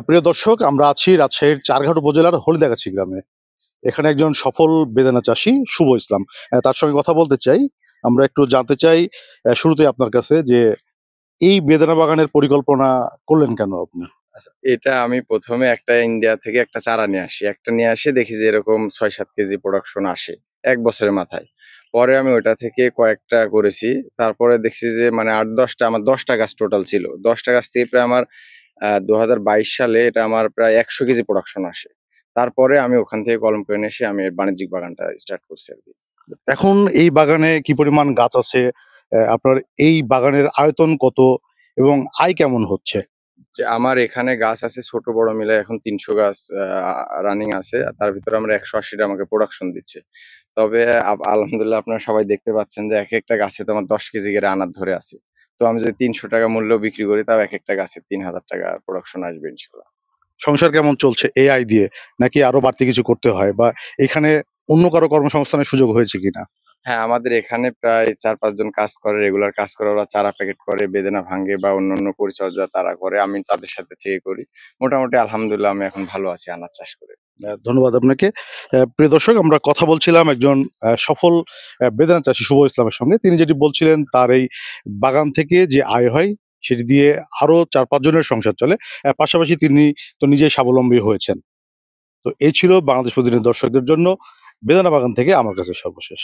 প্রিয় দর্শক, আমরা আছি রাজশাহীর চারঘাট উপজেলার হলদিয়াগাছি গ্রামে। এখানে একজন সফল বেদানা চাষী শুভ ইসলাম, তার সঙ্গে কথা বলতে চাই। আমরা একটু জানতে চাই শুরুতেই আপনার কাছে যে এই বেদানা বাগানের পরিকল্পনা করলেন কেন আপনি? আচ্ছা, এটা আমি প্রথমে একটা ইন্ডিয়া থেকে একটা চারা নিয়ে আসি। একটা নিয়ে আসি দেখি যে এরকম ৬-৭ কেজি প্রোডাকশন আসে ১ বছরের মাথায়। পরে আমি ওইটা থেকে কয়েকটা করেছি। তারপরে দেখছি যে মানে ৮-১০ টা আমার ১০ টা গাছ টোটাল ছিল। ১০ টা গাছ থেকে প্রায় আমার ২০২২ সালে এটা আমার প্রায় ১০০ কেজি প্রোডাকশন আসে। তারপরে আমি ওখান থেকে কলম করে নিয়ে এসে আমি এর বাণিজ্যিক বাগানটা স্টার্ট করছি আরকি। এখন এই বাগানে কি পরিমাণ গাছ আছে? আপনার এই বাগানের আয়তন কত এবং আয় কেমন হচ্ছে? যে আমার এখানে গাছ আছে ছোট বড় মিলে এখন ৩০০ গাছ রানিং আছে। আর তার ভিতরে আমরা ১৮০ টা আমাকে প্রোডাকশন দিচ্ছে। তবে আলহামদুলিল্লাহ আপনারা সবাই দেখতে পাচ্ছেন যে একেকটা গাছে তো আমার ১০ কেজি করে আনার ধরে আছে। তো আমি যদি ৳৩০০ মূল্যেও বিক্রি করি তাও একেকটা গাছে ৳৩,০০০ প্রোডাকশন আসবে ইনশাআল্লাহ। সংসার কেমন চলছে এই আয় দিয়ে? নাকি আরো বাড়তি কিছু করতে হয়, বা এখানে অন্য কারো কর্মসংস্থানের সুযোগ হয়েছে কিনা? হ্যাঁ, আমাদের এখানে প্রায় ৪-৫ জন কাজ করে, রেগুলার কাজ করে। ওরা চারা প্যাকেট করে, বেদানা ভাঙে বা অন্যান্য পরিচর্যা তারা করে। আমি তাদের সাথে থেকে করি। মোটামুটি আলহামদুলিল্লাহ আমি এখন ভালো আছি আনাজ চাষ করে। ধন্যবাদ আপনাকে। প্রিয় দর্শক, আমরা কথা বলছিলাম একজন সফল বেদানা চাষী শুভ ইসলামের সঙ্গে। তিনি যেটি বলছিলেন তার এই বাগান থেকে যে আয় হয় সেটি দিয়ে আরো ৪-৫ জনের সংসার চলে। পাশাপাশি তিনি তো নিজেই স্বাবলম্বী হয়েছেন। তো এই ছিল বাংলাদেশ প্রতিদিনের দর্শকদের জন্য বেদানা বাগান থেকে আমার কাছে সর্বশেষ।